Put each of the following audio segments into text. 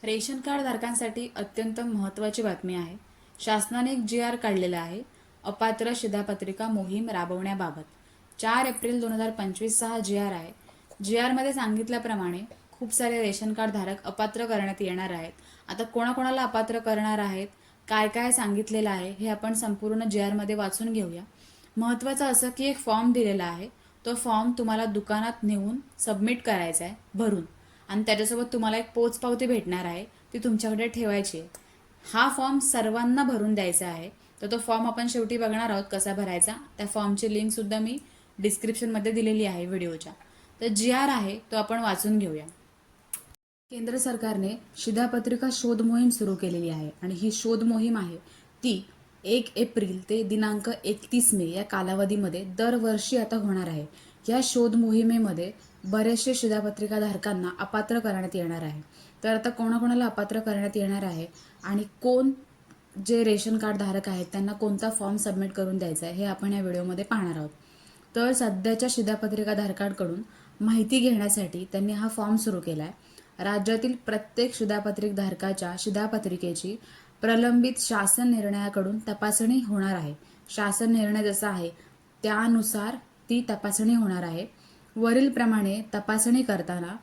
Ration card धारकांसाठी अत्यंत महत्त्वाची बातमी आहे. शासनाने एक जी.आर. काढलेला आहे. अपात्र शिधापत्रिका मोहीम राबवण्याबाबत 4 एप्रिल 2025 हा जी.आर. आहे. जी.आर. मध्ये सांगितल्याप्रमाणे खूप सारे रेशन कार्ड धारक अपात्र करण्यात येणार आहेत. आता कोणाकोणाला अपात्र करणार आहेत, काय काय सांगितलेलं आहे हे आपण संपूर्ण जी.आर. मध्ये वाचून घेऊया. महत्त्वाचं असं की एक फॉर्म दिलेला आहे. तो फॉर्म तुम्हाला दुकानात नेऊन सबमिट करायचा आहे भरून, आणि त्याच्यासोबत तुम्हाला एक पोचपावती भेटणार आहे, ती तुमच्याकडे ठेवायची आहे. हा फॉर्म सर्वांना भरून द्यायचा आहे. तर तो फॉर्म आपण शेवटी बघणार आहोत कसा भरायचा. त्या फॉर्मची लिंक सुद्धा मी डिस्क्रिप्शनमध्ये दिलेली आहे व्हिडिओच्या. तर जी.आर. आहे तो आपण वाचून घेऊया. केंद्र सरकारने शिधापत्रिका शोध मोहीम सुरू केलेली आहे आणि ही शोध मोहीम आहे ती 1 एप्रिल ते दिनांक 31 मे या कालावधीमध्ये दरवर्षी आता होणार आहे. या शोध मोहिमेमध्ये बरेचसे शिधापत्रिका धारकांना अपात्र करण्यात येणार आहे. तर आता कोणाकोणाला अपात्र करण्यात येणार आहे आणि कोण जे रेशन कार्ड धारक आहेत त्यांना कोणता फॉर्म सबमिट करून द्यायचा आहे हे आपण या व्हिडिओमध्ये पाहणार आहोत. तर सध्याच्या शिधापत्रिका धारकांकडून माहिती घेण्यासाठी त्यांनी हा फॉर्म सुरू केला आहे. राज्यातील प्रत्येक शिधापत्रिक धारकाच्या शिधापत्रिकेची प्रलंबित शासन निर्णयाकडून तपासणी होणार आहे. शासन निर्णय जसा आहे त्यानुसार ती तपासणी होणार आहे. वरील प्रमाणे तपासणी करताना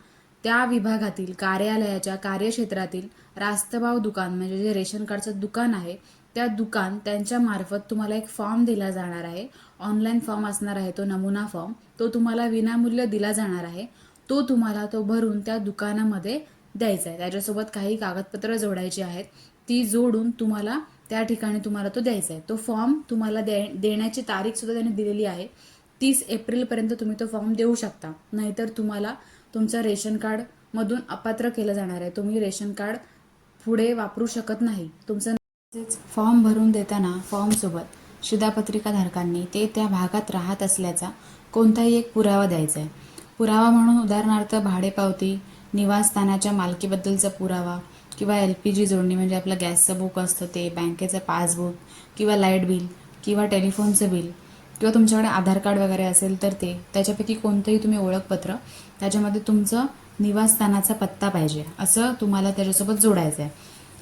त्या विभागातील कार्यालयाच्या कार्यक्षेत्रातील रास्तभाव दुकान म्हणजे जे रेशन कार्डचं दुकान आहे त्या दुकान त्यांच्या मार्फत तुम्हाला एक फॉर्म दिला जाणार आहे. ऑनलाईन फॉर्म असणार आहे तो नमुना फॉर्म. तो तुम्हाला विनामूल्य दिला जाणार आहे. तो तुम्हाला तो भरून त्या दुकानामध्ये द्यायचा आहे. त्याच्यासोबत काही कागदपत्र जोडायची आहेत. ती जोडून तुम्हाला त्या ठिकाणी तुम्हाला तो द्यायचा आहे. तो फॉर्म तुम्हाला देण्याची तारीख सुद्धा त्यांनी दिलेली आहे. 30 एप्रिलपर्यंत तुम्ही तो फॉर्म देऊ शकता. नाहीतर तुम्हाला तुमचं रेशन कार्ड मधून अपात्र केलं जाणार आहे. तुम्ही रेशन कार्ड पुढे वापरू शकत नाही. तुमचं फॉर्म भरून देताना फॉर्मसोबत शिधापत्रिका धारकांनी ते त्या भागात राहत असल्याचा कोणताही एक पुरावा द्यायचा आहे. पुरावा म्हणून उदाहरणार्थ भाडेपावती, निवासस्थानाच्या मालकीबद्दलचा पुरावा किंवा LPG जोडणी म्हणजे आपलं गॅसचं बुक असतं ते, बँकेचं पासबुक किंवा लाईट बिल किंवा टेलिफोनचं बिल किंवा तुमच्याकडे आधार कार्ड वगैरे असेल तर ते, त्याच्यापैकी कोणतंही तुम्ही ओळखपत्र, त्याच्यामध्ये तुमचं निवासस्थानाचा पत्ता पाहिजे असं तुम्हाला त्याच्यासोबत जोडायचं आहे.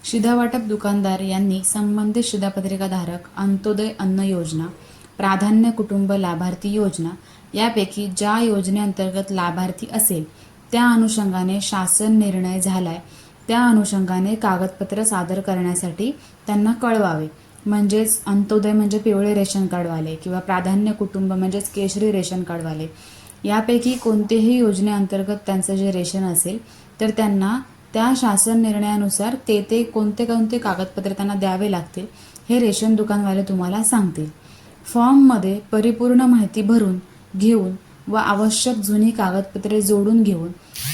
शिधावाटप दुकानदार यांनी संबंधित शिधापत्रिका धारक अंत्योदय अन्न योजना, प्राधान्य कुटुंब लाभार्थी योजना यापैकी ज्या योजनेअंतर्गत लाभार्थी असेल त्या अनुषंगाने शासन निर्णय झालाय त्या अनुषंगाने कागदपत्र सादर करण्यासाठी त्यांना कळवावे. म्हणजेच अंत्योदय म्हणजे पिवळे रेशन कार्डवाले किंवा प्राधान्य कुटुंब म्हणजेच केशरी रेशन कार्डवाले, यापैकी कोणतेही योजनेअंतर्गत त्यांचं जे रेशन असेल तर त्यांना त्या शासन निर्णयानुसार ते कोणते कोणते कागदपत्रे त्यांना द्यावे लागतील हे रेशन दुकानवाले तुम्हाला सांगतील. फॉर्ममध्ये परिपूर्ण माहिती भरून घेऊन व आवश्यक जुनी कागदपत्रे जोडून घेऊन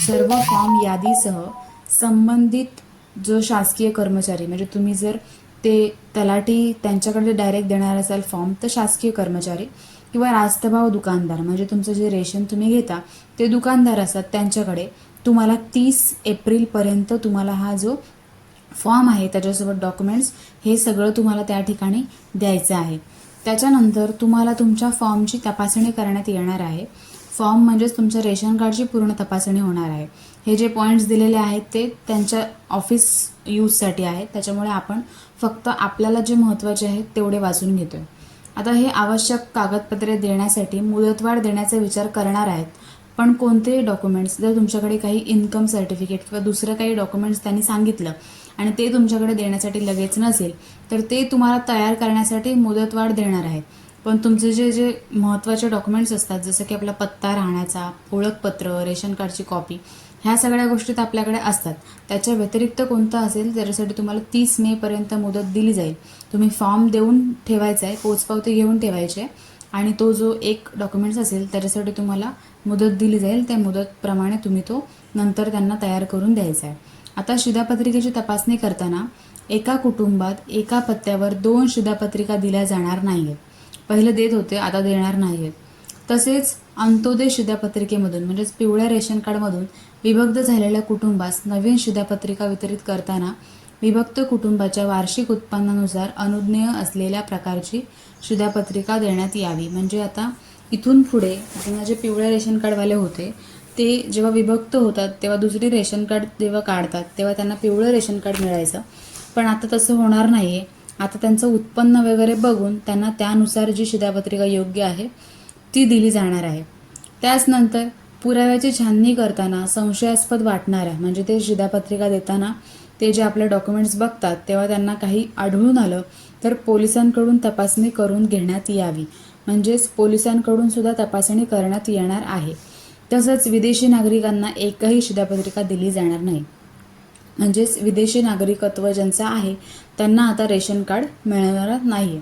सर्व फॉर्म यादीसह संबंधित जो शासकीय कर्मचारी म्हणजे तुम्ही जर ते तलाठी त्यांच्याकडे डायरेक्ट देणार असाल फॉर्म तर शासकीय कर्मचारी किंवा रास्तभाव दुकानदार म्हणजे तुमचं जे रेशन तुम्ही घेता ते दुकानदार असतात त्यांच्याकडे तुम्हाला 30 एप्रिलपर्यंत तुम्हाला हा जो फॉर्म आहे त्याच्यासोबत डॉक्युमेंट्स हे सगळं तुम्हाला त्या ठिकाणी द्यायचं आहे. त्याच्यानंतर तुम्हाला तुमच्या फॉर्मची तपासणी करण्यात येणार आहे. फॉर्म म्हणजेच तुमच्या रेशन कार्डची पूर्ण तपासणी होणार आहे. हे जे पॉईंट्स दिलेले आहेत ते त्यांच्या ऑफिस यूजसाठी आहेत, त्याच्यामुळे आपण फक्त आपल्याला जे महत्त्वाचे आहेत तेवढे वाचून घेतोय. आता हे आवश्यक कागदपत्रे देण्यासाठी मुदतवाढ देण्याचा विचार करणार आहेत. पण कोणतेही डॉक्युमेंट्स जर तुमच्याकडे काही इन्कम सर्टिफिकेट किंवा दुसरं काही डॉक्युमेंट्स त्यांनी सांगितलं आणि ते तुमच्याकडे देण्यासाठी लगेच नसेल तर ते तुम्हाला तयार करण्यासाठी मुदतवाढ देणार आहेत. पण तुमचे जे महत्त्वाचे डॉक्युमेंट्स असतात जसं की आपला पत्ता राहण्याचा, ओळखपत्र, रेशन कार्डची कॉपी, ह्या सगळ्या गोष्टी तर आपल्याकडे असतात. त्याच्या व्यतिरिक्त कोणतं असेल त्याच्यासाठी तुम्हाला 30 मेपर्यंत मुदत दिली जाईल. तुम्ही फॉर्म देऊन ठेवायचा आहे, पोचपावती घेऊन ठेवायची आहे आणि तो जो एक डॉक्युमेंट्स असेल त्याच्यासाठी तुम्हाला मुदत दिली जाईल. त्या मुदतप्रमाणे तुम्ही तो नंतर त्यांना तयार करून द्यायचा आहे. आता शिधापत्रिकेची तपासणी करताना एका कुटुंबात एका पत्त्यावर 2 शिधापत्रिका दिल्या जाणार नाहीत. पहिले देत होते, आता देणार नाहीत. तसेच अंत्योदय शिधापत्रिकेमधून म्हणजेच पिवळ्या रेशन कार्डमधून विभक्त झालेल्या कुटुंबास नवीन शिधापत्रिका वितरित करताना विभक्त कुटुंबाच्या वार्षिक उत्पन्नानुसार अनुज्ञेय असलेल्या प्रकारची शिधापत्रिका देण्यात यावी. म्हणजे आता इथून पुढे जे पिवळ्या रेशन कार्डवाले होते ते जेव्हा विभक्त होतात तेव्हा दुसरी रेशन कार्ड जेव्हा काढतात तेव्हा त्यांना पिवळं रेशन कार्ड मिळायचं. पण आता तसं होणार नाही आहे. आता त्यांचं उत्पन्न वगैरे बघून त्यांना त्यानुसार जी शिधापत्रिका योग्य आहे ती दिली जाणार आहे. त्याचनंतर पुराव्याची छाननी करताना संशयास्पद वाटणाऱ्या म्हणजे ते शिधापत्रिका देताना ते जे आपले डॉक्युमेंट्स बघतात तेव्हा त्यांना काही आढळून आलं तर पोलिसांकडून तपासणी करून घेण्यात यावी. म्हणजेच पोलिसांकडून सुद्धा तपासणी करण्यात येणार आहे. तसंच विदेशी नागरिकांना एकही शिधापत्रिका दिली जाणार नाही. म्हणजेच विदेशी नागरिकत्व ज्यांचं आहे त्यांना आता रेशन कार्ड मिळणार नाही.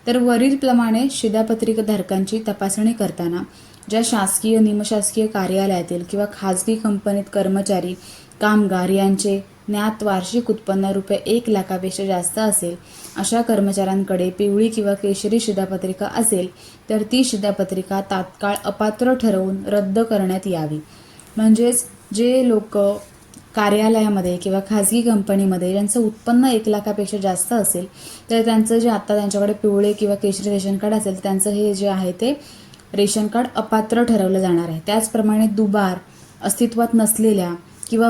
तर वरीलप्रमाणे शिधापत्रिकाधारकांची तपासणी करताना ज्या शासकीय निमशासकीय कार्यालयातील किंवा खाजगी कंपनीत कर्मचारी कामगार यांचे ज्ञात वार्षिक उत्पन्न ₹1 लाखापेक्षा जास्त असेल अशा कर्मचाऱ्यांकडे पिवळी किंवा केशरी शिधापत्रिका असेल तर ती शिधापत्रिका तात्काळ अपात्र ठरवून रद्द करण्यात यावी. म्हणजेच जे लोक कार्यालयामध्ये किंवा खाजगी कंपनीमध्ये ज्यांचं उत्पन्न 1 लाखापेक्षा जास्त असेल तर त्यांचं जे आता त्यांच्याकडे पिवळे किंवा केशरी रेशन कार्ड असेल त्यांचं हे जे आहे ते रेशन कार्ड अपात्र ठरवलं जाणार आहे. त्याचप्रमाणे दुबार अस्तित्वात नसलेल्या किंवा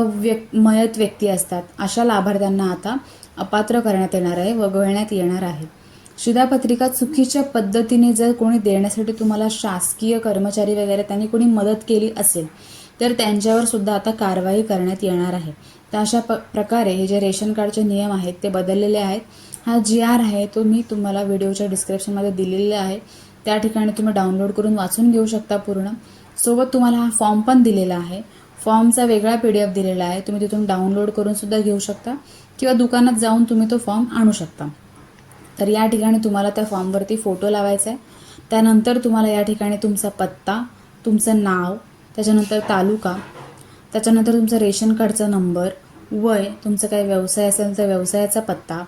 मयत व्यक्ती असतात अशा लाभार्थ्यांना आता अपात्र करण्यात येणार आहे, वगळण्यात येणार आहे. शिधापत्रिका चुकीच्या पद्धतीने जर कोणी देण्यासाठी तुम्हाला शासकीय कर्मचारी वगैरे त्यांनी कोणी मदत केली असेल तर त्यांच्यावर सुद्धा आता कारवाई करण्यात येणार आहे. तर अशा प्रकारे हे जे रेशन कार्डचे नियम आहेत ते बदललेले आहेत. हा GR आहे तो मी तुम्हाला व्हिडिओच्या डिस्क्रिप्शनमध्ये दिलेला आहे. त्या ठिकाणी तुम्ही डाउनलोड करून वाचून घेऊ शकता पूर्ण. सोबत तुम्हाला हा फॉर्म पण दिलेला आहे. फॉर्मचा वेगळा PDF दिलेला आहे. तुम्ही तिथून डाउनलोड करून सुद्धा घेऊ शकता किंवा दुकानात जाऊन तुम्ही तो फॉर्म आणू शकता. तर या ठिकाणी तुम्हाला त्या फॉर्मवरती फोटो लावायचा आहे. त्यानंतर तुम्हाला या ठिकाणी तुमचा पत्ता, तुमचं नाव, त्याच्यानंतर तालुका, त्याच्यानंतर तुमचा रेशन कार्डचा नंबर, वय, तुमचा काही व्यवसाय असेल तर व्यवसायाचा पत्ता,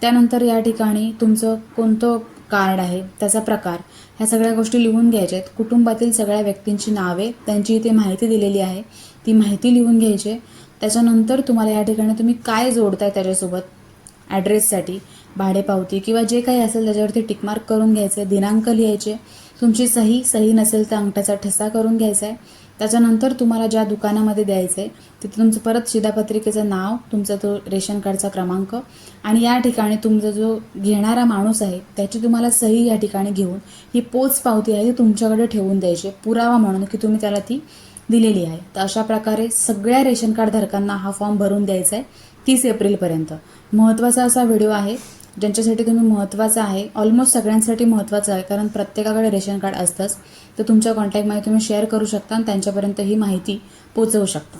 त्यानंतर या ठिकाणी तुमचं कोणतं कार्ड आहे त्याचा प्रकार, ह्या सगळ्या गोष्टी लिहून घ्यायच्या आहेत. कुटुंबातील सगळ्या व्यक्तींची नावे, त्यांची इथे माहिती दिलेली आहे ती माहिती लिहून घ्यायची. त्याच्यानंतर तुम्हाला या ठिकाणी तुम्ही काय जोडताय त्याच्यासोबत ॲड्रेससाठी भाडेपावती किंवा जे काही असेल त्याच्यावरती टिकमार्क करून घ्यायचं आहे. दिनांक लिहायचे, तुमची सही नसेल तर अंगठ्याचा ठसा करून घ्यायचा आहे. त्याच्यानंतर तुम्हाला ज्या दुकानामध्ये द्यायचं आहे तिथे तुमचं परत शिधापत्रिकेचं नाव, तुमचा तो रेशन कार्डचा क्रमांक आणि या ठिकाणी तुमचा जो घेणारा माणूस आहे त्याची तुम्हाला सही या ठिकाणी घेऊन ही पोच पावती आहे ती तुमच्याकडे ठेवून द्यायची पुरावा म्हणून की तुम्ही त्याला ती दिलेली आहे. तर अशा प्रकारे सगळ्या रेशन कार्ड धारकांना हा फॉर्म भरून द्यायचा आहे 30 एप्रिलपर्यंत. महत्त्वाचा असा व्हिडिओ आहे ज्यांच्यासाठी तुम्ही महत्त्वाचा आहे, ऑलमोस्ट सगळ्यांसाठी महत्त्वाचं आहे कारण प्रत्येकाकडे रेशन कार्ड असतंच. तर तुमच्या कॉन्टॅक्टमध्ये तुम्ही शेअर करू शकता आणि त्यांच्यापर्यंत ही माहिती पोहोचवू शकता.